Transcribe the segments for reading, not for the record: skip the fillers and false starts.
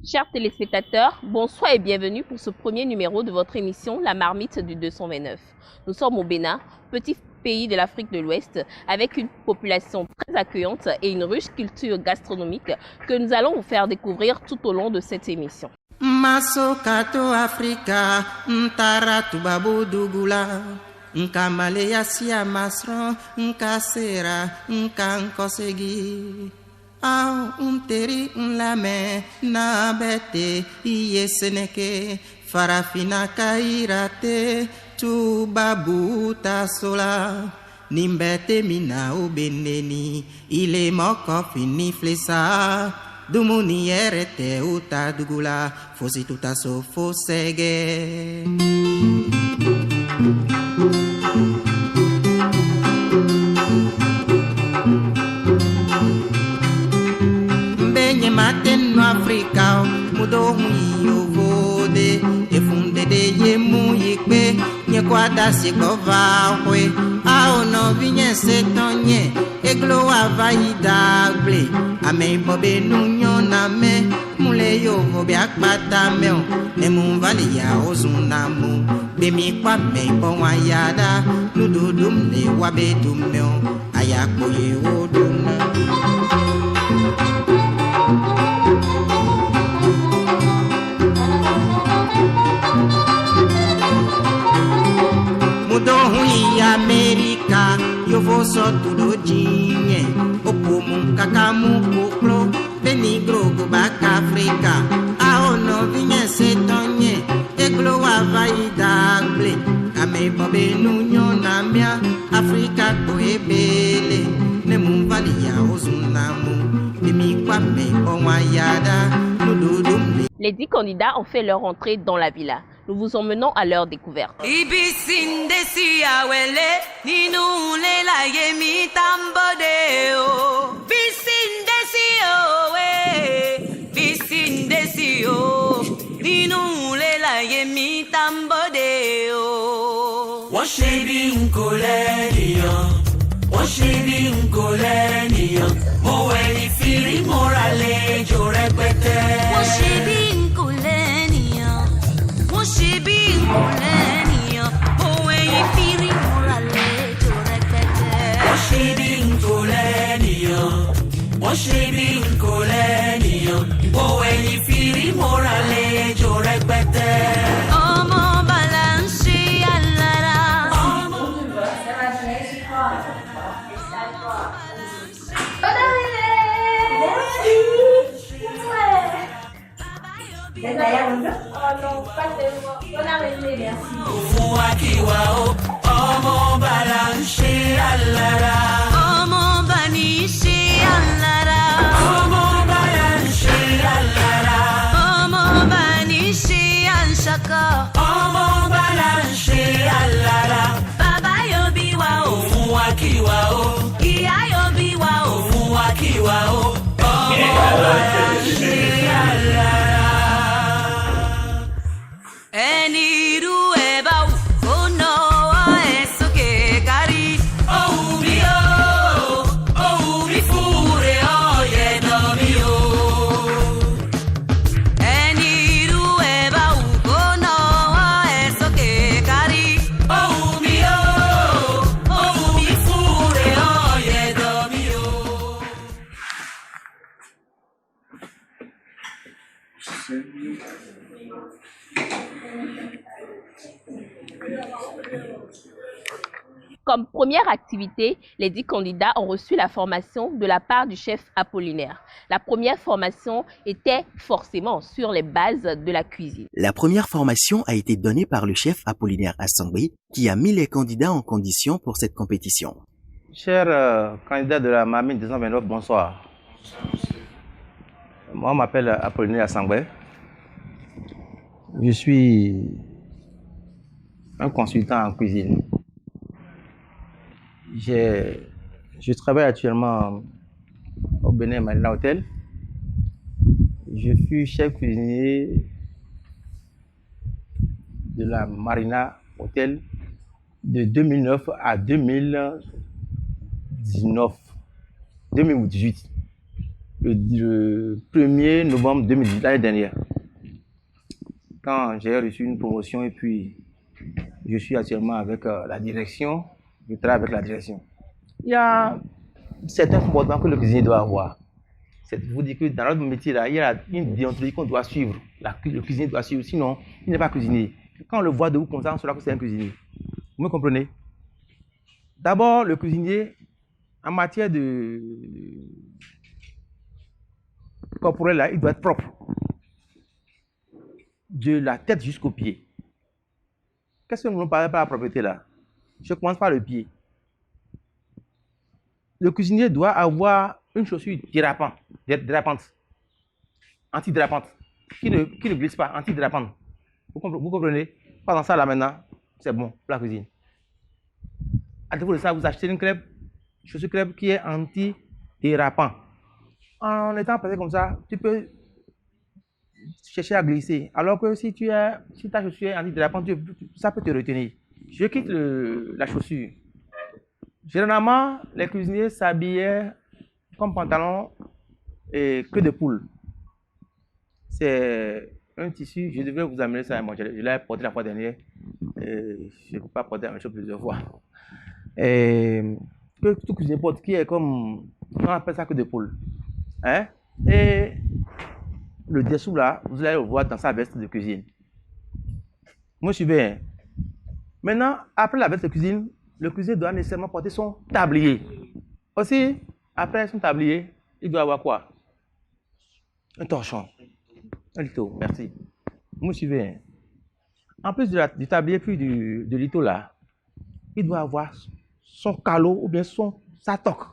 Chers téléspectateurs, bonsoir et bienvenue pour ce premier numéro de votre émission La Marmite du 229. Nous sommes au Bénin, petit pays de l'Afrique de l'Ouest, avec une population très accueillante et une riche culture gastronomique que nous allons vous faire découvrir tout au long de cette émission. Masokato Africa, Ntara Tubabu Dugula, Nkamaleya Sia Masron, Nkasera, Nkankosegi. Au unteri unlame na bete iye seneke farafina kairate tubabu tasola nimbete mina ubeneni ile moko fini flesa dumuni erete uta dugula fosi tuta so fosege. Maten no Africa, mudo hui ovode, e funde de ye mu yikbe, nye kwada si gova hwe, a ono vinye se tonye, e glo avayi dagble, ame bobe nunyo na me, mule yo vobe akpata meo, ne mu vali ya ozunamu, be mi kwa me bon wayada, nududum ne wabe dumeo, ayako ye oduna. Mudohui America, yo vou só tudo dinhe. Opomu kakamu kuklo, benigro gubaka Africa. Ao novinha setonye, eglo avai dagle. Ame bobe nunyo namia, Africa koebele. Nemu valia ozunamu, bimi kwame onwayada, nududum. Les 10 candidats ont fait leur entrée dans la villa. Nous vous emmenons à leur découverte. Comme première activité, les 10 candidats ont reçu la formation de la part du chef Apollinaire. La première formation était forcément sur les bases de la cuisine. La première formation a été donnée par le chef Apollinaire Assangbe, qui a mis les candidats en condition pour cette compétition. Chers candidats de la Marmite 229, bonsoir. Moi, je m'appelle Apollinaire Assangbe. Je suis un consultant en cuisine. Je travaille actuellement au Bénin Marina Hotel. Je fus chef cuisinier de la Marina Hotel de 2009 à 2018. le 1er novembre 2010, l'année dernière. Quand j'ai reçu une promotion et puis je suis actuellement avec la direction, je travaille avec la direction. Il y a certains comportements que le cuisinier doit avoir. Vous dites que dans notre métier, là, il y a une déontologie qu'on doit suivre. Le cuisinier doit suivre, sinon il n'est pas cuisinier. Quand on le voit de vous comme ça, on saura que c'est un cuisinier. Vous me comprenez? D'abord, le cuisinier, en matière de corporel, là, il doit être propre. De la tête jusqu'aux pieds. Qu'est-ce que nous voulons parler par la propreté là? Je commence par le pied. Le cuisinier doit avoir une chaussure dérapante, antidérapante, qui ne glisse pas, antidérapante. Vous comprenez? Pendant ça là maintenant, c'est bon pour la cuisine. À défaut de ça, vous achetez une chaussure crêpe qui est antidérapant. En étant passé comme ça, tu peux chercher à glisser. Alors que si ta chaussure est antidérapante, ça peut te retenir. Je quitte la chaussure. Généralement, les cuisiniers s'habillaient comme pantalon et queue de poule. C'est un tissu, je devrais vous amener ça. Moi, je l'ai porté la fois dernière. Je ne peux pas porter la même chose plusieurs fois. Que tout cuisinier porte, qui est comme, on appelle ça queue de poule. Hein? Et le dessous là, vous allez le voir dans sa veste de cuisine. Moi, je suis bien. Maintenant, après la veste de cuisine, le cuisinier doit nécessairement porter son tablier. Aussi, après son tablier, il doit avoir quoi? Un torchon. Un lito, merci. Vous me suivez. En plus du tablier puis de lito là, il doit avoir son calot ou bien sa toque.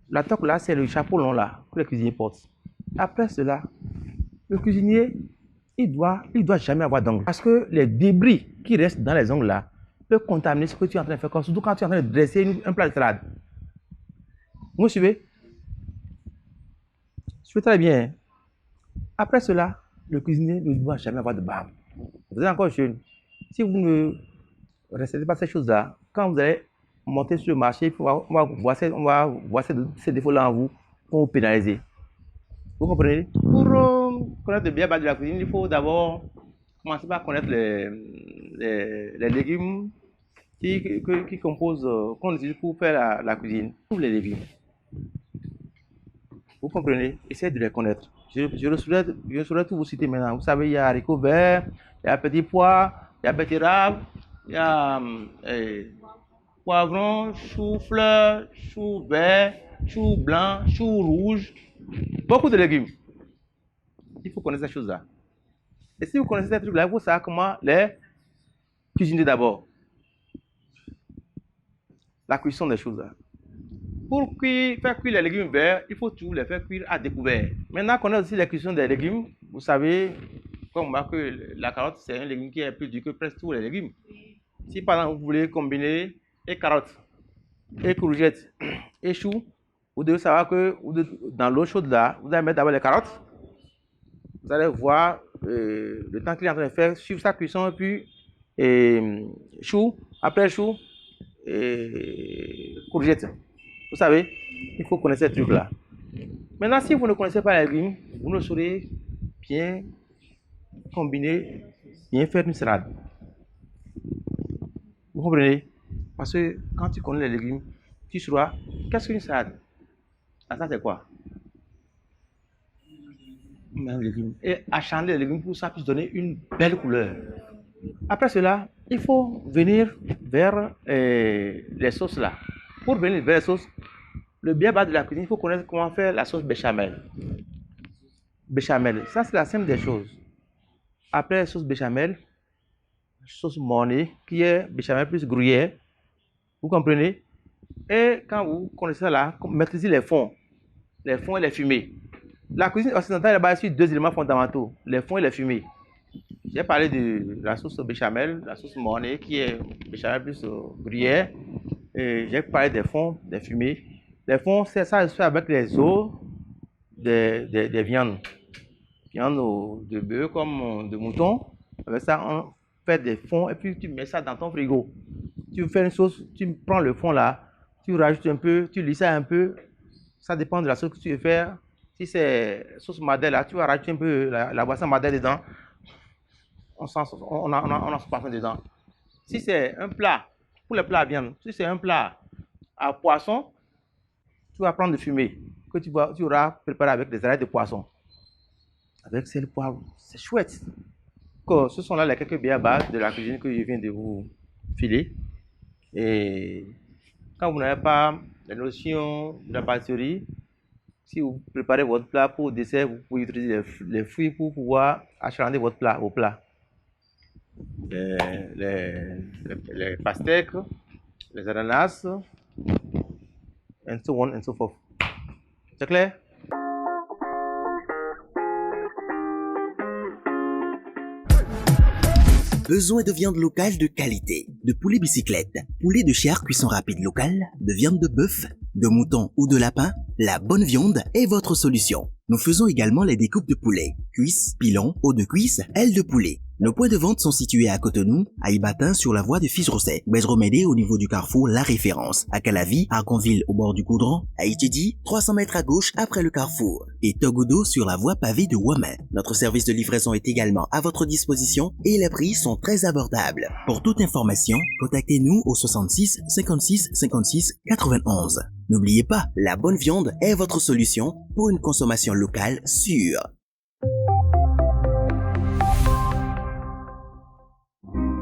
La toque là, c'est le chapeau long là que le cuisinier porte. Après cela, le cuisinier, il doit jamais avoir d'ongles. Parce que les débris qui restent dans les ongles là peuvent contaminer ce que tu es en train de faire, surtout quand tu es en train de dresser un plat de salade. Vous me suivez? Je fais très bien. Après cela, le cuisinier ne doit jamais avoir de barbe. Vous êtes encore jeune. Si vous ne respectez pas ces choses-là, quand vous allez monter sur le marché, on va voir ces défauts-là en vous pour vous pénaliser. Vous comprenez? Pour connaître le bien bas de la cuisine, il faut d'abord commencer par connaître les légumes qui composent, qu'on utilise pour faire la cuisine. Tous les légumes. Vous comprenez? Essayez de les connaître. Je saurais tout vous citer maintenant. Vous savez, il y a haricots verts, il y a petits pois, il y a betterave, il y a poivron, chou-fleur, chou vert, chou blanc, chou rouge. Beaucoup de légumes. Il faut connaître ces choses-là. Et si vous connaissez ces trucs-là, il faut savoir comment les cuisiner d'abord. La cuisson des choses-là. Pour faire cuire les légumes verts, il faut toujours les faire cuire à découvert. Maintenant qu'on a aussi la cuisson des légumes, vous savez, comme moi, que la carotte, c'est un légume qui est plus dur que presque tous les légumes. Si par exemple, vous voulez combiner et carottes, et courgettes, et choux, vous devez savoir que dans l'eau chaude là, vous allez mettre d'abord les carottes. Vous allez voir le temps qu'il est en train de faire, suivre sa cuisson, et puis choux, après choux, et courgettes. Vous savez, il faut connaître ces trucs-là. Maintenant, si vous ne connaissez pas les légumes, vous ne saurez bien combiner, bien faire une salade. Vous comprenez? Parce que quand tu connais les légumes, tu sauras qu'est-ce qu'une salade. Ah, ça, c'est quoi? Et acharner les légumes pour que ça puisse donner une belle couleur. Après cela, il faut venir vers les sauces là. Pour venir vers les sauces, le bien bas de la cuisine, il faut connaître comment faire la sauce béchamel. Béchamel, ça c'est la simple des choses. Après la sauce béchamel, sauce mornay, qui est béchamel plus gruyère. Vous comprenez? Et quand vous connaissez ça là, maîtrisez les fonds et les fumées. La cuisine occidentale est basée sur deux éléments fondamentaux, les fonds et les fumées. J'ai parlé de la sauce béchamel, la sauce mornay, qui est béchamel plus gruyère. J'ai parlé des fonds, des fumées. Les fonds, ça se fait avec les os des viandes. Viande de bœuf comme de mouton. Avec ça, on fait des fonds et puis tu mets ça dans ton frigo. Tu fais une sauce, tu prends le fond là, tu rajoutes un peu, tu lis ça un peu Ça dépend de la sauce que tu veux faire. Si c'est sauce madère, là, tu vas rajouter un peu la boisson madère dedans. On a son parfum dedans. Si c'est un plat, pour les plats à viande, si c'est un plat à poisson, tu vas prendre du fumé que tu auras préparé avec des arêtes de poisson. Avec sel, poivre, c'est chouette. Ce sont là les quelques biens bas de la cuisine que je viens de vous filer. Et quand vous n'avez pas la notion de la pâtisserie, si vous préparez votre plat pour dessert, vous pouvez utiliser les fruits pour pouvoir achalandrer vos plats. Les pastèques, les ananas, and so on and so forth. C'est clair? Besoin de viande locale de qualité, de poulet bicyclette, poulet de chair cuisson rapide locale, de viande de bœuf, de mouton ou de lapin, la bonne viande est votre solution. Nous faisons également les découpes de poulet, cuisses, pilons, os de cuisse, ailes de poulet. Nos points de vente sont situés à Cotonou, à Ibatin sur la voie de Fils-Rosset, Bezromédé au niveau du carrefour La Référence, à Calavi, à Argonville au bord du Goudron, à Itidi, 300 mètres à gauche après le carrefour, et Togodo sur la voie pavée de Ouamen. Notre service de livraison est également à votre disposition et les prix sont très abordables. Pour toute information, contactez-nous au 66 56 56 91. N'oubliez pas, la bonne viande est votre solution pour une consommation locale sûre.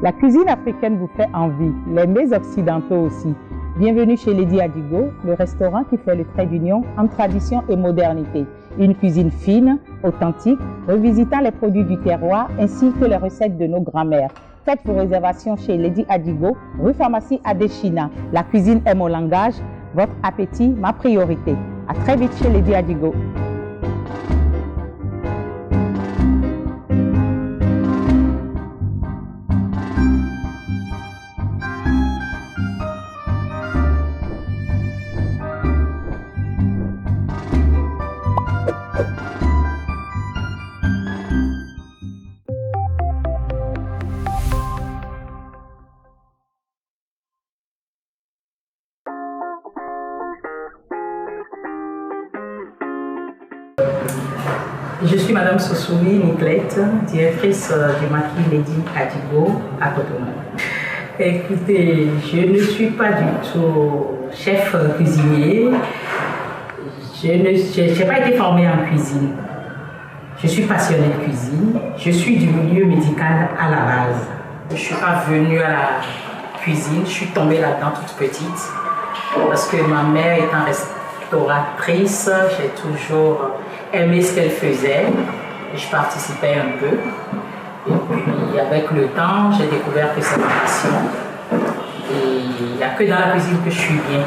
La cuisine africaine vous fait envie, les mets occidentaux aussi. Bienvenue chez Lady Adigo, le restaurant qui fait le trait d'union entre tradition et modernité. Une cuisine fine, authentique, revisitant les produits du terroir ainsi que les recettes de nos grands-mères. Faites vos réservations chez Lady Adigo, rue Pharmacie Adéchina. La cuisine est mon langage, votre appétit, ma priorité. À très vite chez Lady Adigo. Je suis Madame Sosoumi Niclette, directrice du maquis Lady Adigo à Cotonou. Écoutez, je ne suis pas du tout chef cuisinier. Je n'ai pas été formée en cuisine. Je suis passionnée de cuisine. Je suis du milieu médical à la base. Je ne suis pas venue à la cuisine, je suis tombée là-dedans toute petite. Parce que ma mère étant restauratrice, j'ai toujours aimé ce qu'elle faisait. Je participais un peu. Et puis avec le temps, j'ai découvert que c'est ma passion. Et il n'y a que dans la cuisine que je suis bien.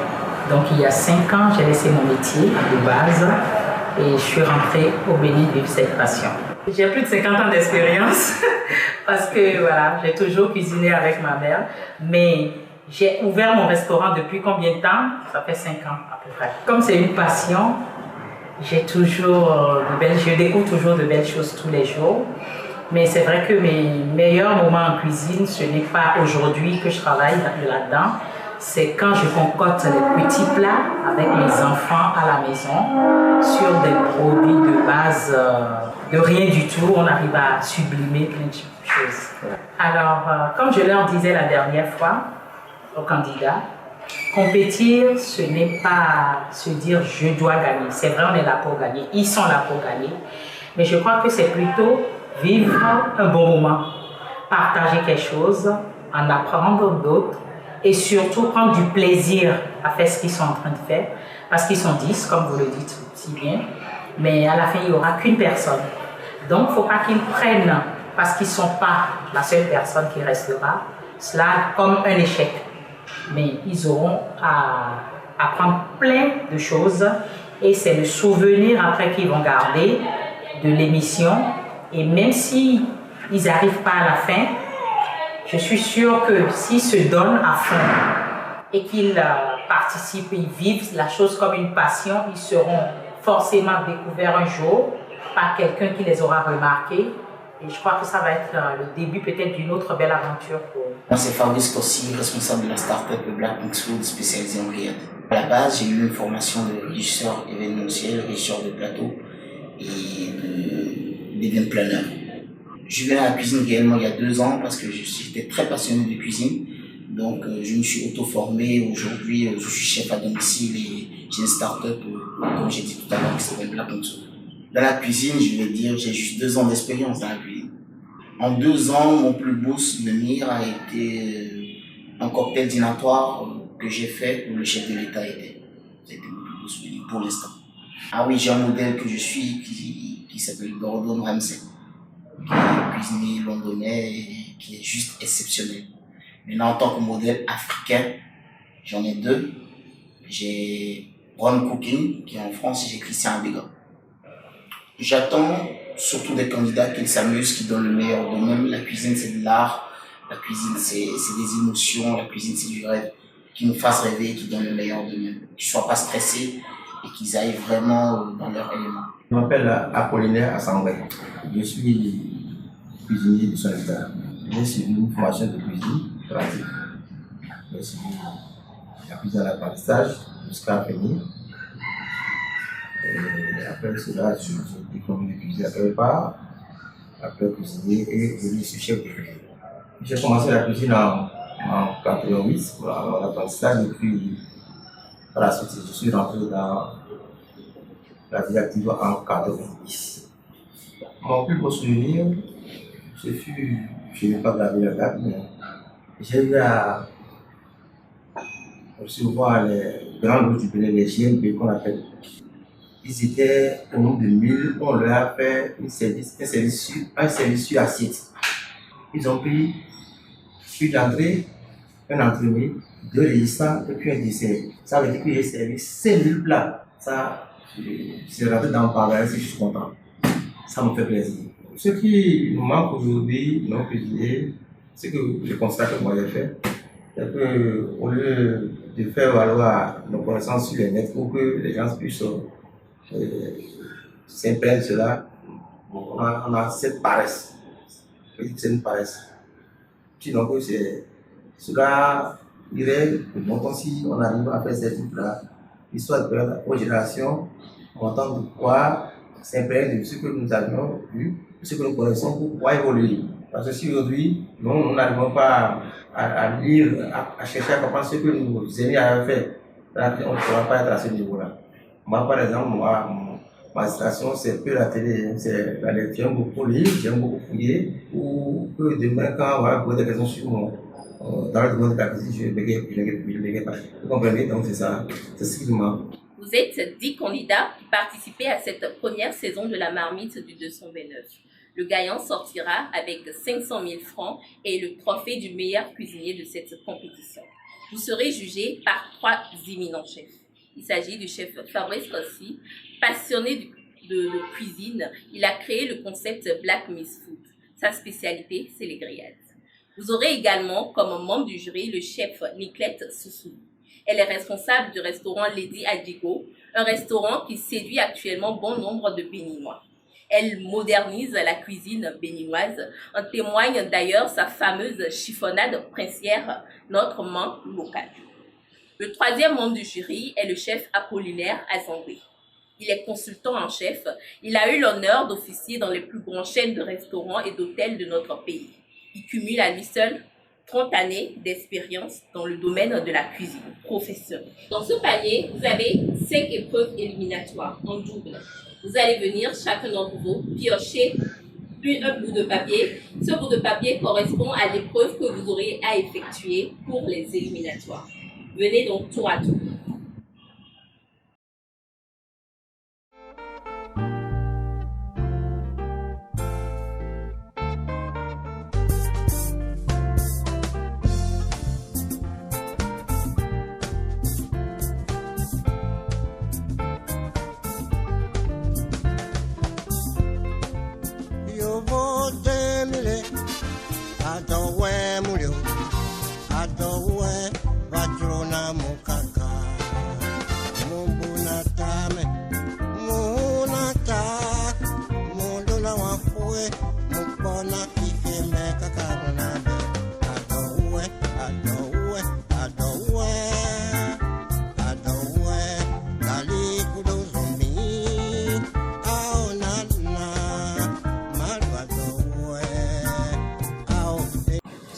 Donc il y a 5 ans, j'ai laissé mon métier de base et je suis rentrée au Bénin vivre cette passion. J'ai plus de 50 ans d'expérience parce que voilà, j'ai toujours cuisiné avec ma mère. Mais j'ai ouvert mon restaurant depuis combien de temps? Ça fait 5 ans à peu près. Comme c'est une passion, je découvre toujours de belles choses tous les jours. Mais c'est vrai que mes meilleurs moments en cuisine, ce n'est pas aujourd'hui que je travaille là-dedans. C'est quand je concocte les petits plats avec mes enfants à la maison sur des produits de base de rien du tout. On arrive à sublimer plein de choses. Alors, comme je leur disais la dernière fois aux candidats, compétir, ce n'est pas se dire je dois gagner. C'est vrai, on est là pour gagner. Ils sont là pour gagner. Mais je crois que c'est plutôt vivre un bon moment, partager quelque chose, en apprendre d'autres et surtout prendre du plaisir à faire ce qu'ils sont en train de faire. Parce qu'ils sont 10, comme vous le dites si bien, mais à la fin, il n'y aura qu'une personne. Donc, il ne faut pas qu'ils prennent, parce qu'ils ne sont pas la seule personne qui restera, cela comme un échec. Mais ils auront à apprendre plein de choses et c'est le souvenir après qu'ils vont garder de l'émission. Et même si ils n'arrivent pas à la fin, je suis sûre que s'ils se donnent à fond et qu'ils participent, ils vivent la chose comme une passion, ils seront forcément découverts un jour par quelqu'un qui les aura remarqués. Et je crois que ça va être le début peut-être d'une autre belle aventure pour eux. Moi, c'est Fabrice Tossi, responsable de la start-up Black Mix Food spécialisée en grillade. À la base, j'ai eu une formation de régisseur événementiel, régisseur de plateau et d'event planner. Je viens à la cuisine réellement il y a 2 ans parce que j'étais très passionné de cuisine. Donc, je me suis auto-formé. Aujourd'hui, je suis chef à domicile et j'ai une start-up, comme j'ai dit tout à l'heure, qui s'appelle Black Monsoon. Dans la cuisine, je vais dire, j'ai juste 2 ans d'expérience dans la cuisine. En 2 ans, mon plus beau souvenir a été un cocktail dînatoire que j'ai fait où le chef de l'État était. C'était mon plus beau souvenir pour l'instant. Ah oui, j'ai un modèle que je suis qui s'appelle Gordon Ramsay, qui est cuisinier londonais et qui est juste exceptionnel. Maintenant, en tant que modèle africain, j'en ai 2. J'ai Ron Cooking, qui est en France, et j'ai Christian Abega. J'attends surtout des candidats qui s'amusent, qui donnent le meilleur d'eux-mêmes. La cuisine, c'est de l'art. La cuisine, c'est des émotions. La cuisine, c'est du rêve. Qui nous fassent rêver, qui donnent le meilleur d'eux-mêmes. Qui ne soient pas stressés et qu'ils aillent vraiment dans leur élément. Je m'appelle Apollinaire Assangwe. Je suis cuisinier de son état. J'ai suivi une formation de cuisine pratique. J'ai suivi la cuisine à l'apprentissage jusqu'à finir. Et après cela, j'ai diplômé de cuisine à quelque part. Après cuisinier et je suis chef de cuisine. J'ai commencé la cuisine en 88 pour l'apprentissage et puis par la suite je suis rentré dans la vie active en 90. Mon plus beau souvenir, ce fut, je n'ai pas gravé la date, mais j'ai eu à recevoir les grands groupes du Bénin, les GNB qu'on appelle. Ils étaient au nombre de 1000, on leur a fait un service sur assiette. Ils ont pris une entrée, un entrée, 2 résistants et puis un dessert. Ça veut dire que j'ai servi 5000 plats. Ça, c'est rentré dans le paradis, je suis content. Ça me fait plaisir. Ce qui nous manque aujourd'hui, non cuisiniers, c'est que je constate que moi j'ai fait, c'est qu'au lieu de faire valoir nos connaissances sur les net pour que les gens puissent s'imprègnent de cela, on a cette paresse. C'est une paresse. Sinon, cela irait de bon temps si on arrive à faire ces trucs-là, histoire de permettre aux générations entendre de quoi s'imprègne de ce que nous avions vu, de ce que nous connaissons pour pouvoir évoluer. Parce que si aujourd'hui, nous n'arrivons pas à lire, à chercher à comprendre ce que nos aînés avaient fait, on ne pourra pas être à ce niveau-là. Moi, par exemple, ma station, c'est peu la télé, c'est la lecture. J'aime beaucoup lire, j'aime beaucoup fouiller, ou que demain, quand on va poser des questions sur moi, dans le domaine de la cuisine, je ne bégaye pas. Vous comprenez? Donc, c'est ça, c'est ce qui nous manque. Vous êtes 10 candidats qui participaient à cette première saison de la marmite du 229. Le gagnant sortira avec 500 000 francs et le trophée du meilleur cuisinier de cette compétition. Vous serez jugé par 3 éminents chefs. Il s'agit du chef Fabrice Kossi, passionné de cuisine. Il a créé le concept Black Miss Food. Sa spécialité, c'est les grillades. Vous aurez également comme membre du jury le chef Niclette Soussou. Elle est responsable du restaurant Lady Adigo, un restaurant qui séduit actuellement bon nombre de Béninois. Elle modernise la cuisine béninoise. En témoigne d'ailleurs sa fameuse chiffonnade princière, notre main locale. Le 3e membre du jury est le chef Apollinaire Assangwe. Il est consultant en chef. Il a eu l'honneur d'officier dans les plus grandes chaînes de restaurants et d'hôtels de notre pays. Il cumule à lui seul 30 années d'expérience dans le domaine de la cuisine professionnelle. Dans ce panier, vous avez 5 épreuves éliminatoires en double. Vous allez venir, chacun d'entre vous, piocher un bout de papier. Ce bout de papier correspond à l'épreuve que vous aurez à effectuer pour les éliminatoires. Venez donc tour à tour.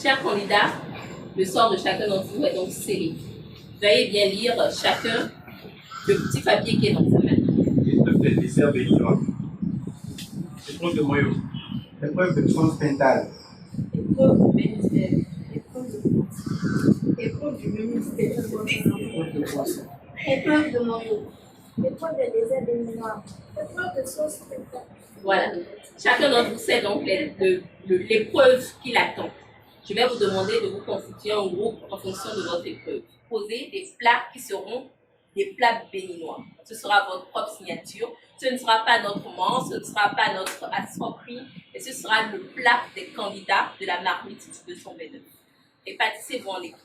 Chers candidats, le sort de chacun d'entre vous est donc scellé. Veuillez bien lire chacun le petit papier qui est dans sa main. Le dessert béninois. Épreuve de moyeu. Épreuve de sciences mentales. Épreuve du ministère. Épreuve du ministère. Épreuve de moyeu. Épreuve de désert béninois. Épreuve de sciences mentales. Voilà. Chacun d'entre vous sait donc l'épreuve qui l'attend. Je vais vous demander de vous constituer un groupe en fonction de votre épreuve. Posez des plats qui seront des plats béninois. Ce sera votre propre signature. Ce ne sera pas notre mens, ce ne sera pas notre assoiffrie, mais ce sera le plat des candidats de la marmite de 229. Répartissez-vous en équipe.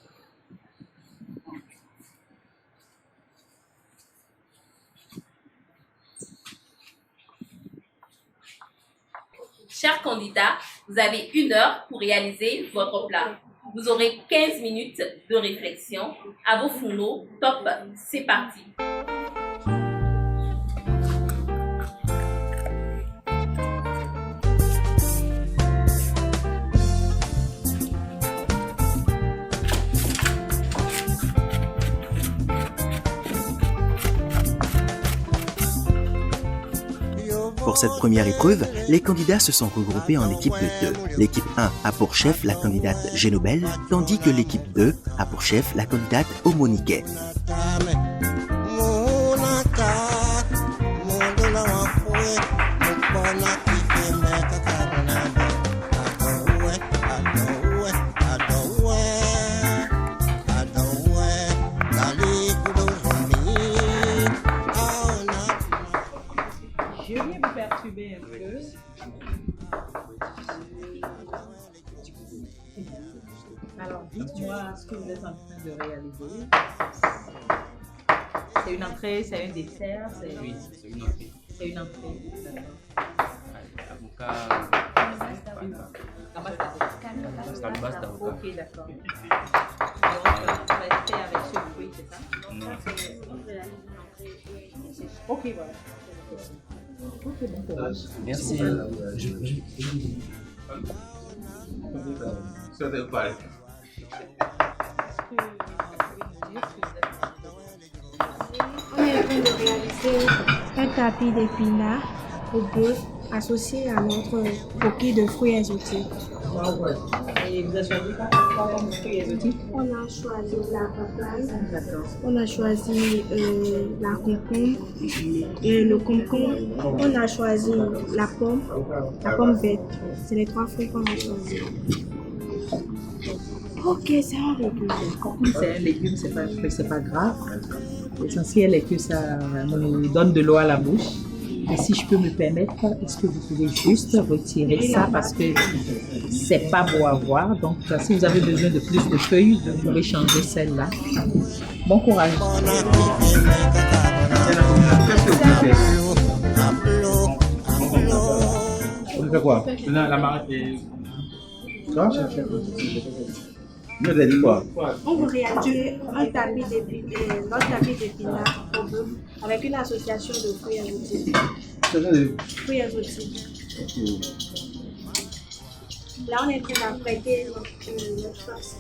Chers candidats, vous avez 1 heure pour réaliser votre plat. Vous aurez 15 minutes de réflexion. À vos fourneaux, top, c'est parti. Pour cette première épreuve, les candidats se sont regroupés en équipe de 2. L'équipe 1 a pour chef la candidate Génobel, tandis que l'équipe 2 a pour chef la candidate Omoniquet. Je viens vous perturber un peu. Alors, dites-moi ce que vous êtes en train de réaliser. C'est une entrée, c'est un dessert, c'est... Oui, c'est une entrée. C'est une entrée. Avocat. Calabas d'avocat. Ok, d'accord. Donc, tu vas rester avec ce fruit, c'est ça? Non. Ok, voilà. Ok, bon courage. Merci. Ça te parle. On est en train de réaliser un tapis d'épinards au bœuf associé à notre coquille de fruits exotiques. Et vous avez choisi quoi comme fruits exotiques? On a choisi la papaye, D'accord. on a choisi la concombre et le concombre. On a choisi la pomme verte. C'est les 3 fruits qu'on a choisis. Ok, c'est un légume. Comme c'est un légume, c'est pas grave. L'essentiel est que ça nous donne de l'eau à la bouche. Et si je peux me permettre, est-ce que vous pouvez juste retirer ça parce que c'est pas beau à voir. Donc, si vous avez besoin de plus de feuilles, vous pouvez changer celle-là. Bon courage. On fait quoi? La marque est. Ça? Vous avez dit quoi? On veut réaliser un tapis d'épinards au bœuf avec une association de fruits exotiques. Fruits exotiques. Là, on est en train d'apprêter notre face.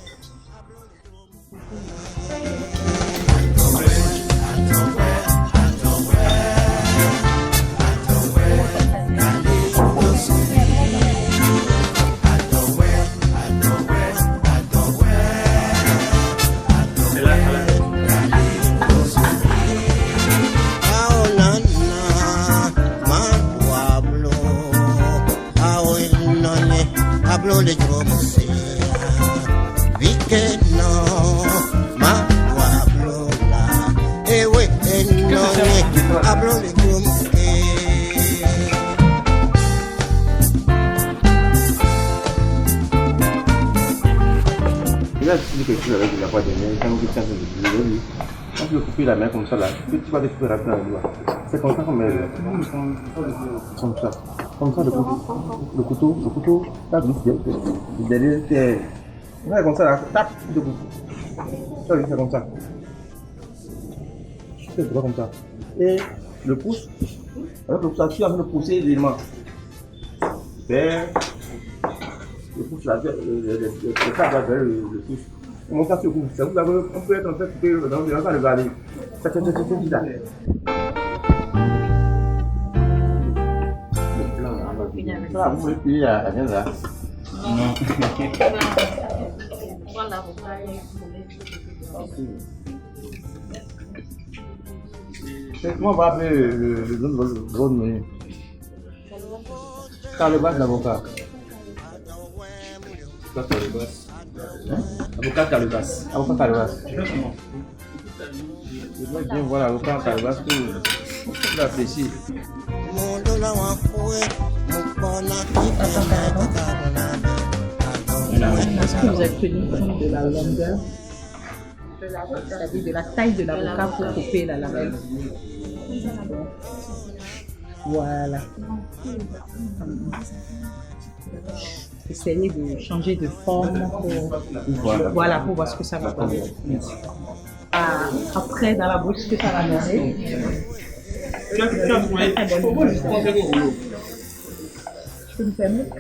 Hablo de Jomosea, Vikeno, ma hablo la, ewe no, hablo de Jomosea. Il a dit quelque chose avec la voix de main, quand vous êtes de lui. Quand tu veux couper la main comme ça là, tu vas découper la main. C'est comme ça qu'on met comme ça. Comme ça, le couteau, tape, derrière, c'est comme ça, là, tape, le couteau. Ça, c'est comme ça. C'est comme ça. Et le pouce, avec le pouce, tu as envie de pousser l'élément. Super. pouce là, le câble là vers le pouce. Comment ça se coupe? Ça vous avez, on peut être en fait coupé dans le cas de regarder. Ça. Ça, vous voulez payer à 15 là? Non. Comment on va appeler le nom de votre menu? Calebas l'avocat. Avocat Calebas. Avocat Calebas. Exactement. Je dois bien voir l'avocat Calebas pour l'apprécier. Est-ce que vous êtes tenu compte de la longueur, c'est-à-dire de la taille de l'avocat pour couper la lamelle? Voilà. Essayez de changer de forme pour voir ce que ça va donner. Après, dans la bouche, ce que ça va donner. Je peux me permettre?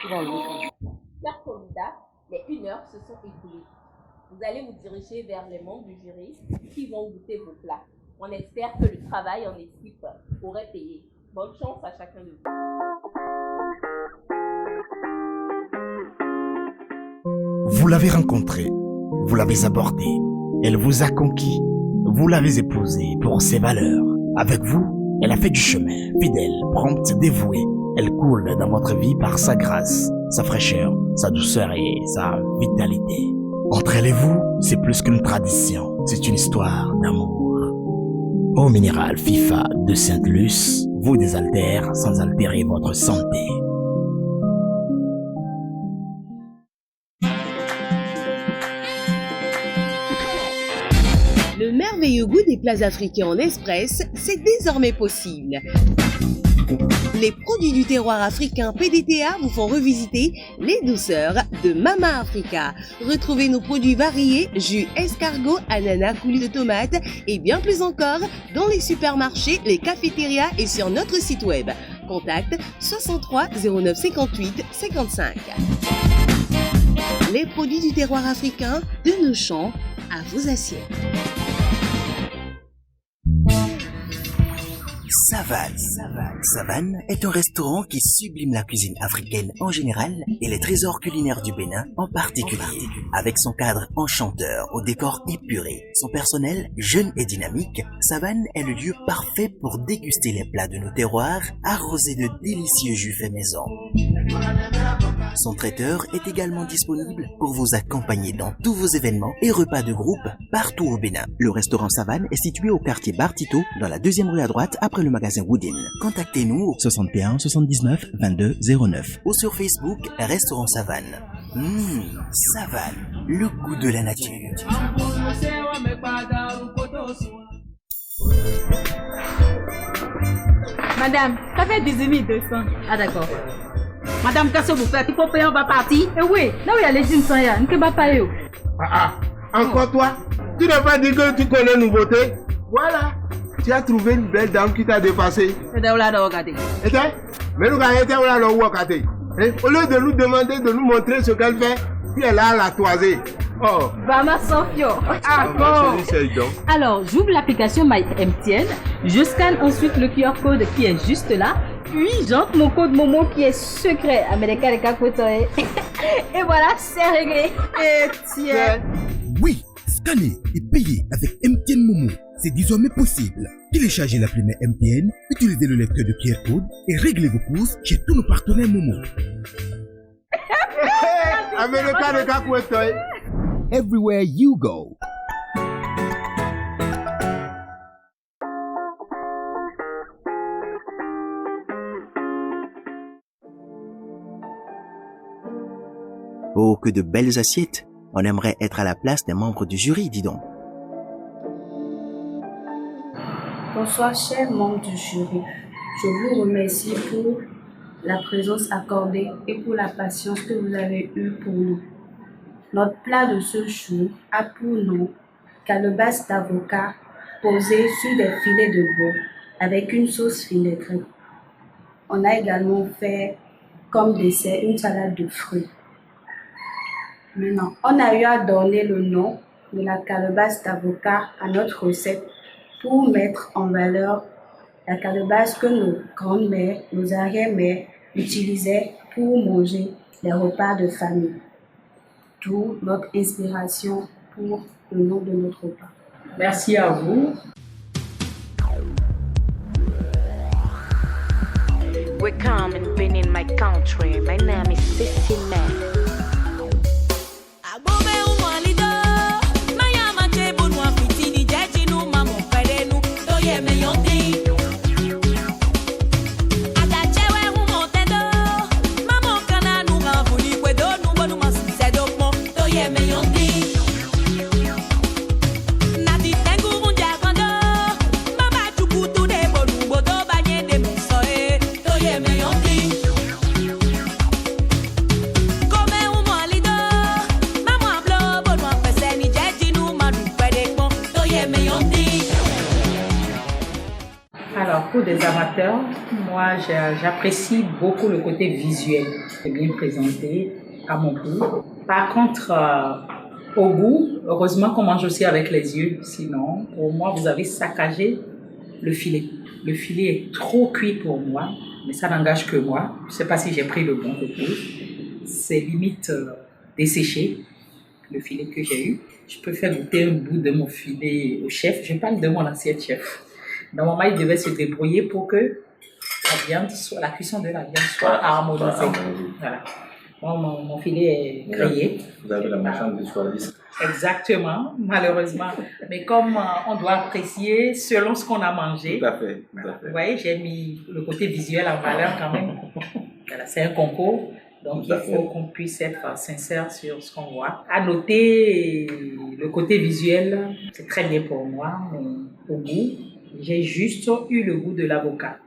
Chers candidats, les 1 heure se sont écoulées. Vous allez vous diriger vers les membres du jury qui vont goûter vos plats. On espère que le travail en équipe aurait payé. Bonne chance à chacun de vous. Vous l'avez rencontrée, vous l'avez abordée, elle vous a conquis, vous l'avez épousée pour ses valeurs. Avec vous, elle a fait du chemin, fidèle, prompte, dévouée. Elle coule dans votre vie par sa grâce, sa fraîcheur, sa douceur et sa vitalité. Entre elle et vous, c'est plus qu'une tradition, c'est une histoire d'amour. Eau minérale FIFA de Sainte-Luce vous désaltère sans altérer votre santé. Le merveilleux goût des plats africains en express, c'est désormais possible. Les produits du terroir africain PDTA vous font revisiter les douceurs de Mama Africa. Retrouvez nos produits variés, jus escargot, ananas, coulis de tomates et bien plus encore dans les supermarchés, les cafétérias et sur notre site web. Contact 63 09 58 55. Les produits du terroir africain, de nos champs à vos assiettes. Savane. Savane est un restaurant qui sublime la cuisine africaine en général et les trésors culinaires du Bénin en particulier. Avec son cadre enchanteur au décor épuré, son personnel jeune et dynamique, Savane est le lieu parfait pour déguster les plats de nos terroirs arrosés de délicieux jus faits maison. Son traiteur est également disponible pour vous accompagner dans tous vos événements et repas de groupe partout au Bénin. Le restaurant Savane est situé au quartier Bartito, dans la 2e rue à droite après le magasin Woodin. Contactez-nous au 61 79 22 09 ou sur Facebook Restaurant Savane. Savane, le goût de la nature. Madame, ça fait 18 200. Ah d'accord. Madame, qu'est-ce que vous faites? Il faut payer, on va partir. Eh oui, là où il y a les jeans, il y a, on ne peut pas payer. Encore toi? Tu n'as pas dit que tu connais nouveauté? Voilà. Tu as trouvé une belle dame qui t'a dépassé. Mais nous allons regarder. Mais nous allons regarder. Au lieu de nous demander de nous montrer ce qu'elle fait, puis elle a la toisée. Oh. Vama Sofio. Alors, j'ouvre l'application MyMTN. Je scanne ensuite le QR code qui est juste là. Puis, j'entre mon code Momo qui est secret. Et voilà, c'est réglé. Et tiens. Oui, scanner et payer avec MTN Momo, c'est désormais possible. Téléchargez l'appli MTN, utilisez le lecteur de QR code et réglez vos courses chez tous nos partenaires Momo. Everywhere you go. Oh, que de belles assiettes! On aimerait être à la place des membres du jury, dis donc. Bonsoir, chers membres du jury. Je vous remercie pour la présence accordée et pour la patience que vous avez eue pour nous. Notre plat de ce jour a pour nom calebasse d'avocat posée sur des filets de veau avec une sauce vinaigrette. On a également fait comme dessert une salade de fruits. Maintenant, on a eu à donner le nom de la calebasse d'avocat à notre recette pour mettre en valeur la calebasse que nos grandes-mères, nos arrière-mères utilisaient pour manger les repas de famille. D'où notre inspiration pour le nom de notre repas. Merci à vous. Welcome and been in my country. My name is Sissy Man. Come pour des amateurs, moi j'apprécie beaucoup le côté visuel. C'est bien présenté à mon goût. Par contre, au goût, heureusement qu'on mange aussi avec les yeux. Sinon, pour moi, vous avez saccagé le filet. Le filet est trop cuit pour moi, mais ça n'engage que moi. Je ne sais pas si j'ai pris le bon côté. C'est limite desséché, le filet que j'ai eu. Je peux faire goûter un bout de mon filet au chef. Je parle de mon ancien chef. Normalement, il devait se débrouiller pour que la cuisson de la viande soit harmonisée. Voilà. Mon filet est grillé. Vous avez la malchance de choisir. Exactement, malheureusement. Mais comme on doit apprécier selon ce qu'on a mangé. Tout à fait, tout à fait. Vous voyez, j'ai mis le côté visuel en valeur quand même. Voilà, c'est un concours. Donc, il faut qu'on puisse être sincère sur ce qu'on voit. À noter, le côté visuel, c'est très bien pour moi, mais au goût, j'ai juste eu le goût de l'avocat.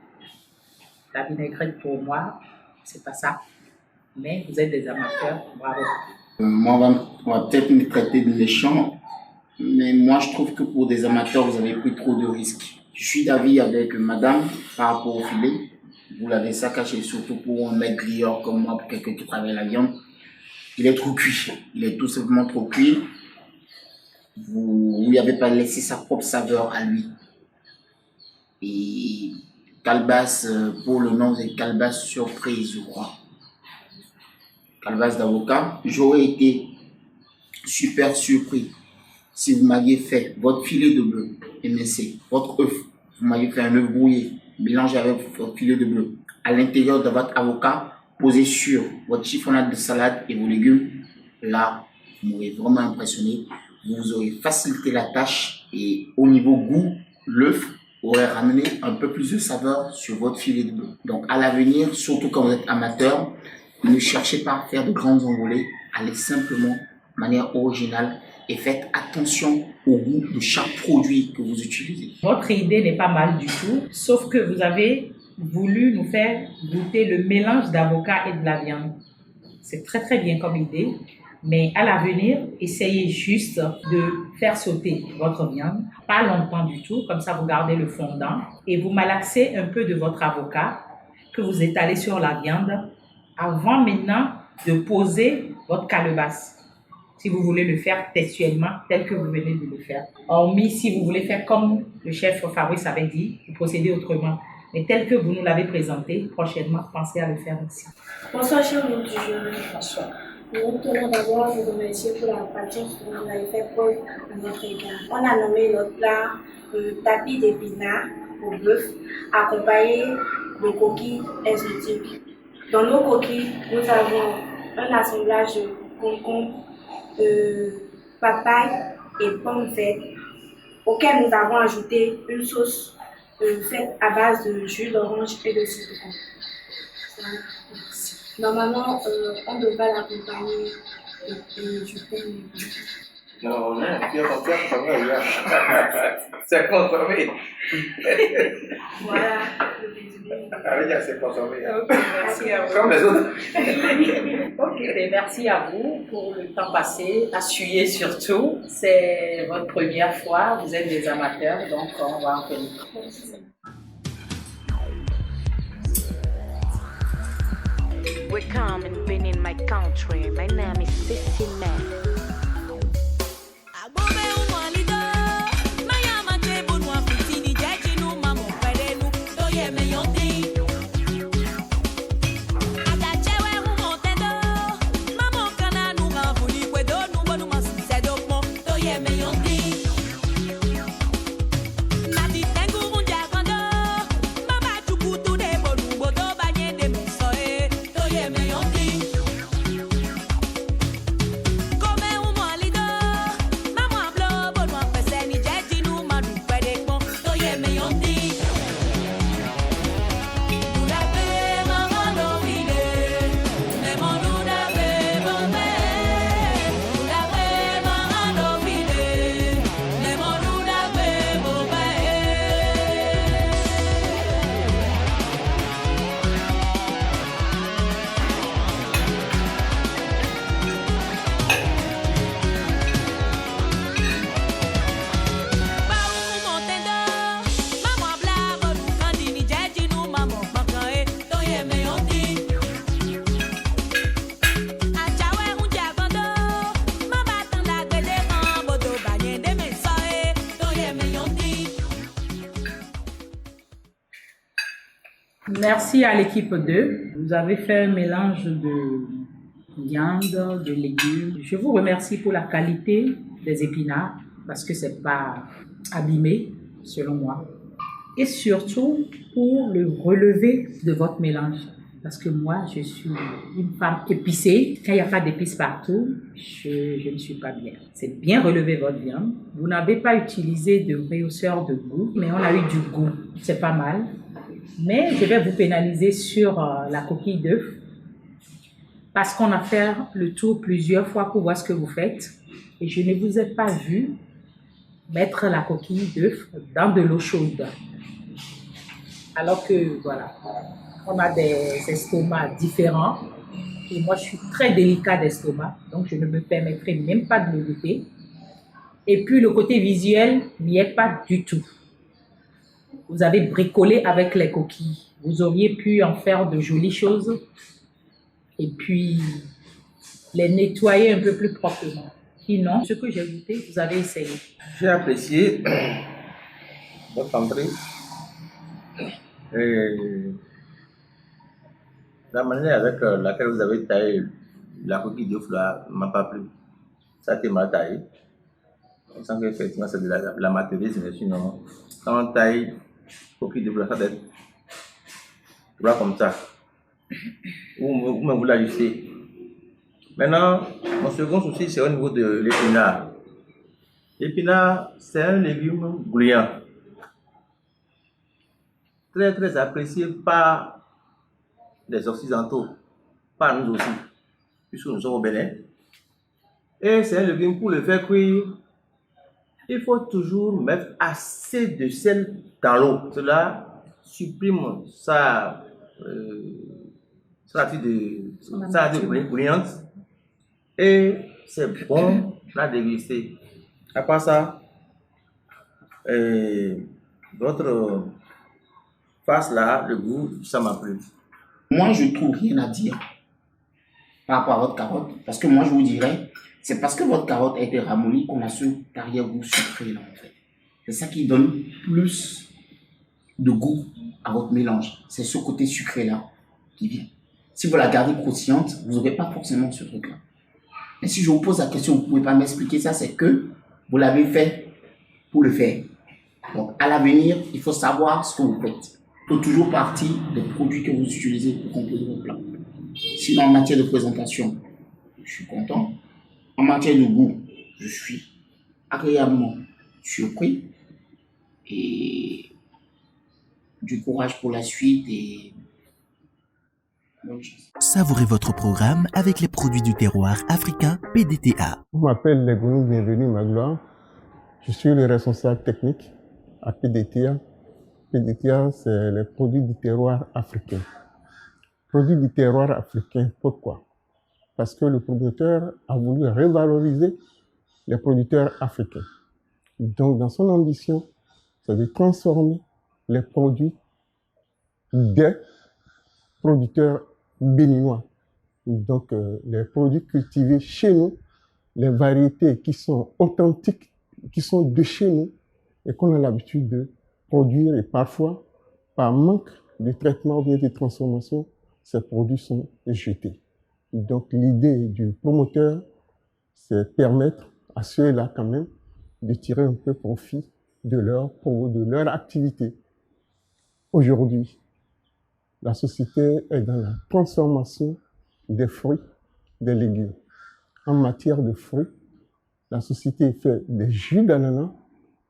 La vinaigrette, pour moi, c'est pas ça. Mais vous êtes des amateurs, bravo. Moi, on va peut-être me traiter de méchant, mais moi, je trouve que pour des amateurs, vous avez pris trop de risques. Je suis d'avis avec madame par rapport au filet. Vous l'avez saccagé, surtout pour un mec grilleur comme moi, pour quelqu'un qui travaille la viande. Il est trop cuit. Il est tout simplement trop cuit. Vous lui avez pas laissé sa propre saveur à lui. Et calebasse, pour le nom, c'est calebasse surprise, je crois. Calebasse d'avocat. J'aurais été super surpris si vous m'aviez fait votre filet de bœuf émincé, votre œuf. Vous m'aviez fait un œuf brouillé, mélangé avec votre filet de bœuf, à l'intérieur de votre avocat, posé sur votre chiffonnade de salade et vos légumes. Là, vous m'aurez vraiment impressionné. Vous aurez facilité la tâche et au niveau goût, l'œuf aurait ramené un peu plus de saveur sur votre filet de bœuf. Donc à l'avenir, surtout quand vous êtes amateur, ne cherchez pas à faire de grandes envolées. Allez simplement de manière originale et faites attention au goût de chaque produit que vous utilisez. Votre idée n'est pas mal du tout, sauf que vous avez voulu nous faire goûter le mélange d'avocat et de la viande. C'est très très bien comme idée, mais à l'avenir, essayez juste de faire sauter votre viande, pas longtemps du tout, comme ça vous gardez le fondant et vous malaxez un peu de votre avocat que vous étalez sur la viande avant maintenant de poser votre calebasse. Si vous voulez le faire textuellement, tel que vous venez de le faire. Hormis si vous voulez faire comme le chef Fabrice avait dit, vous procédez autrement. Mais tel que vous nous l'avez présenté, prochainement, pensez à le faire aussi. Bonsoir, chers membres du jury. Bonsoir. Nous tenons d'abord à vous remercier pour la patience que vous avez fait preuve à notre égard. On a nommé notre plat tapis d'épinards au bœuf, accompagné de coquilles exotiques. Dans nos coquilles, nous avons un assemblage de concombre, papaye et pommes vertes, auquel nous avons ajouté une sauce faite à base de jus d'orange et de citron. Normalement, on devrait l'accompagner du pain. Non, c'est consommé. Voilà. Allez, c'est consommé. Ok, merci à vous. Comme les autres. Ok, merci à vous pour le temps passé, à suer surtout. C'est votre première fois, vous êtes des amateurs, donc on va en tenir. We come and been in my country. My name is Sissy Man. Go Merci à l'équipe 2. Vous avez fait un mélange de viande, de légumes. Je vous remercie pour la qualité des épinards parce que c'est pas abîmé, selon moi. Et surtout pour le relevé de votre mélange. Parce que moi, je suis une femme épicée. Quand il n'y a pas d'épices partout, je ne suis pas bien. C'est bien relevé votre viande. Vous n'avez pas utilisé de rehausseur de goût, mais on a eu du goût. C'est pas mal. Mais je vais vous pénaliser sur la coquille d'œuf. Parce qu'on a fait le tour plusieurs fois pour voir ce que vous faites. Et je ne vous ai pas vu mettre la coquille d'œuf dans de l'eau chaude. Alors que, voilà, on a des estomacs différents. Et moi, je suis très délicat d'estomac. Donc, je ne me permettrai même pas de le goûter. Et puis, le côté visuel n'y est pas du tout. Vous avez bricolé avec les coquilles. Vous auriez pu en faire de jolies choses. Et puis, les nettoyer un peu plus proprement. Sinon, ce que j'ai goûté, vous avez essayé. J'ai apprécié votre entrée. Et la manière avec laquelle vous avez taillé la coquille d'œuf là ne m'a pas plu. Ça a été mal taillé. On sent qu'effectivement c'est de l'amateurisme, mais sinon, quand on taille coquille d'œuf là, ça doit être droit comme ça. Vous me vous l'ajustez. Maintenant, mon second souci, c'est au niveau de l'épinard. L'épinard, c'est un légume brillant. Très, très apprécié par les Occidentaux, par nous aussi, puisque nous sommes au Bénin. Et c'est un légume, pour le faire cuire, il faut toujours mettre assez de sel dans l'eau. Cela supprime sa nature brillante et c'est bon à déguster. À part ça, votre face là, le goût, ça m'a plu. Moi, je trouve rien à dire par rapport à votre carotte. Parce que moi, je vous dirais, c'est parce que votre carotte a été ramollie qu'on a ce arrière-goût sucré là, en fait. C'est ça qui donne plus de goût à votre mélange. C'est ce côté sucré là qui vient. Si vous la gardez croustillante, vous n'aurez pas forcément ce truc là. Mais si je vous pose la question, vous ne pouvez pas m'expliquer ça, c'est que vous l'avez fait pour le faire. Donc, à l'avenir, il faut savoir ce que vous faites. Il faut toujours partir des produits que vous utilisez pour composer votre plat. Sinon, en matière de présentation, je suis content. En matière de goût, je suis agréablement surpris. Et du courage pour la suite et bonne chance. Savourez votre programme avec les produits du terroir africain PDTA. Je m'appelle Legounou Bienvenue Magloire. Je suis le responsable technique à PDTA. PDTA, c'est les produits du terroir africain. Produits du terroir africain, pourquoi? Parce que le producteur a voulu revaloriser les producteurs africains. Donc, dans son ambition, c'est de transformer les produits des producteurs béninois. Donc, les produits cultivés chez nous, les variétés qui sont authentiques, qui sont de chez nous et qu'on a l'habitude de produire, et parfois, par manque de traitement ou bien de transformation, ces produits sont jetés. Donc, l'idée du promoteur, c'est permettre à ceux-là quand même de tirer un peu profit de leur activité. Aujourd'hui, la société est dans la transformation des fruits, des légumes. En matière de fruits, la société fait des jus d'ananas,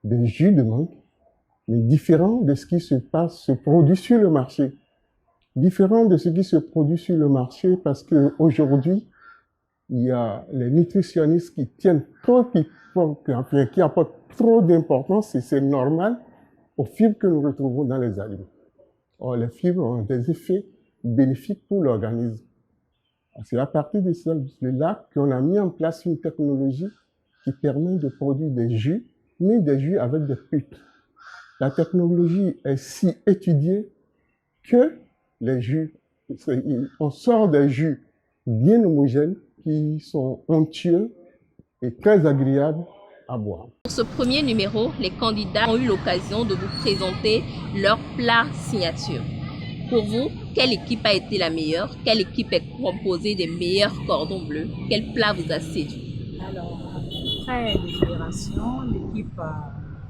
des jus de mangue, mais différent de ce qui se produit sur le marché. Différent de ce qui se produit sur le marché parce qu'aujourd'hui, il y a les nutritionnistes qui tiennent trop, qui apportent trop d'importance, et c'est normal, aux fibres que nous retrouvons dans les aliments. Or, les fibres ont des effets bénéfiques pour l'organisme. C'est à partir de là qu'on a mis en place une technologie qui permet de produire des jus, mais des jus avec des pulpes. La technologie est si étudiée que les jus, on sort des jus bien homogènes qui sont onctueux et très agréables à boire. Pour ce premier numéro, les candidats ont eu l'occasion de vous présenter leur plat signature. Pour vous, quelle équipe a été la meilleure? Quelle équipe est composée des meilleurs cordons bleus? Quel plat vous a séduit? Alors, après délibération, l'équipe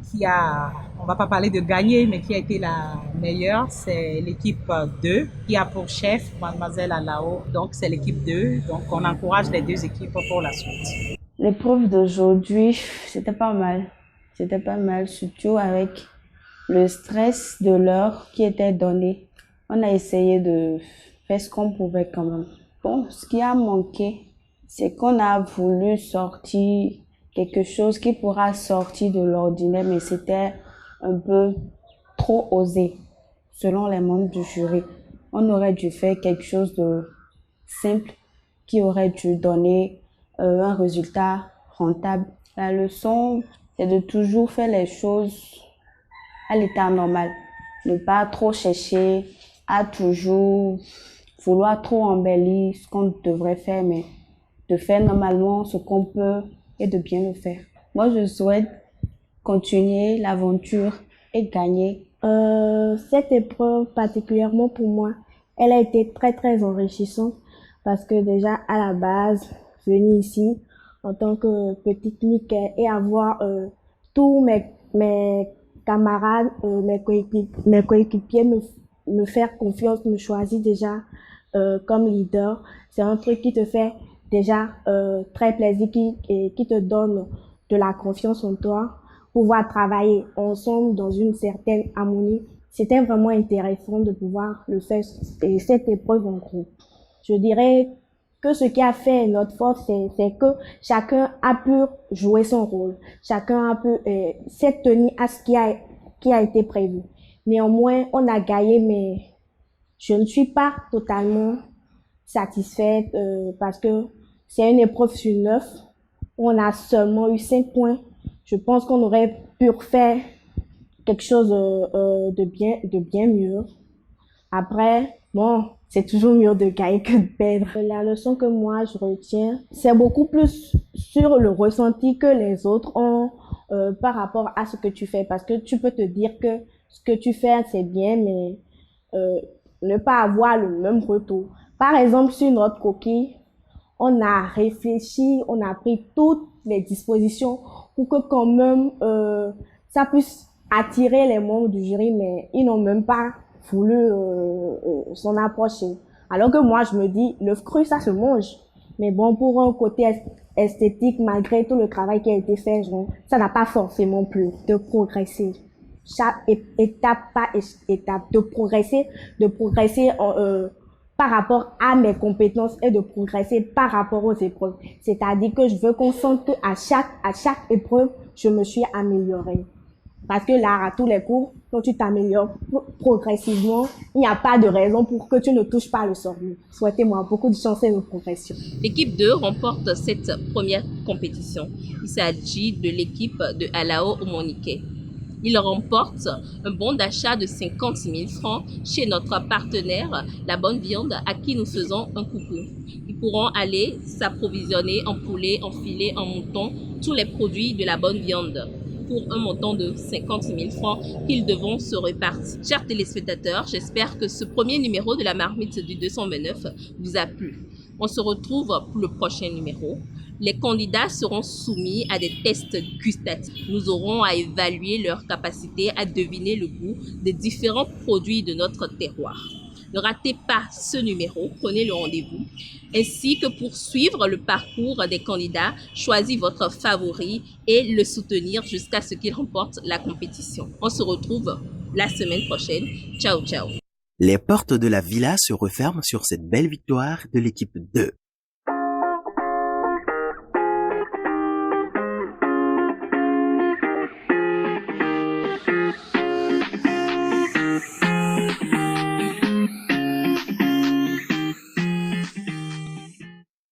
qui a, on va pas parler de gagner, mais qui a été la meilleure, c'est l'équipe 2, qui a pour chef Mademoiselle Alao. Donc, c'est l'équipe 2. Donc, on encourage les deux équipes pour la suite. L'épreuve d'aujourd'hui, c'était pas mal. C'était pas mal, surtout avec le stress de l'heure qui était donné. On a essayé de faire ce qu'on pouvait quand même. Bon, ce qui a manqué, c'est qu'on a voulu sortir quelque chose qui pourra sortir de l'ordinaire, mais c'était un peu trop osé, selon les membres du jury. On aurait dû faire quelque chose de simple qui aurait dû donner un résultat rentable. La leçon, c'est de toujours faire les choses à l'état normal. Ne pas trop chercher à toujours vouloir trop embellir ce qu'on devrait faire, mais de faire normalement ce qu'on peut et de bien le faire. Moi, je souhaite continuer l'aventure et gagner. Cette épreuve, particulièrement pour moi, elle a été très très enrichissante parce que déjà à la base, venir ici en tant que petite nickel et avoir tous mes camarades, mes coéquipiers me faire confiance, me choisir déjà comme leader, c'est un truc qui te fait déjà très plaisir, qui te donne de la confiance en toi, pouvoir travailler ensemble dans une certaine harmonie. C'était vraiment intéressant de pouvoir le faire, cette épreuve en groupe. Je dirais que ce qui a fait notre force, c'est que chacun a pu jouer son rôle. Chacun a pu s'être tenu à ce qui a été prévu. Néanmoins, on a gagné, mais je ne suis pas totalement satisfaite parce que c'est une épreuve sur 9. On a seulement eu 5 points. Je pense qu'on aurait pu faire quelque chose de bien mieux. Après, bon, c'est toujours mieux de gagner que de perdre. La leçon que moi je retiens, c'est beaucoup plus sur le ressenti que les autres ont par rapport à ce que tu fais. Parce que tu peux te dire que ce que tu fais, c'est bien, mais ne pas avoir le même retour. Par exemple, sur notre coquille, on a réfléchi, on a pris toutes les dispositions pour que quand même ça puisse attirer les membres du jury, mais ils n'ont même pas voulu s'en approcher. Alors que moi, je me dis, l'œuf cru, ça se mange. Mais bon, pour un côté esthétique, malgré tout le travail qui a été fait, ça n'a pas forcément plu de progresser. Chaque étape par étape, de progresser par rapport à mes compétences et de progresser par rapport aux épreuves. C'est-à-dire que je veux qu'on sente qu'à chaque épreuve, je me suis améliorée. Parce que là, à tous les cours, quand tu t'améliores progressivement, il n'y a pas de raison pour que tu ne touches pas le sommet. Souhaitez-moi beaucoup de chance et de progression. L'équipe 2 remporte cette première compétition. Il s'agit de l'équipe de Alao Omonike. Il remporte un bon d'achat de 50 000 francs chez notre partenaire La Bonne Viande, à qui nous faisons un coucou. Ils pourront aller s'approvisionner en poulet, en filet, en mouton, tous les produits de La Bonne Viande, pour un montant de 50 000 francs qu'ils devront se répartir. Chers téléspectateurs, j'espère que ce premier numéro de la marmite du 229 vous a plu. On se retrouve pour le prochain numéro. Les candidats seront soumis à des tests gustatifs. Nous aurons à évaluer leur capacité à deviner le goût des différents produits de notre terroir. Ne ratez pas ce numéro, prenez le rendez-vous. Ainsi que pour suivre le parcours des candidats, choisissez votre favori et le soutenir jusqu'à ce qu'il remporte la compétition. On se retrouve la semaine prochaine. Ciao, ciao. Les portes de la villa se referment sur cette belle victoire de l'équipe 2.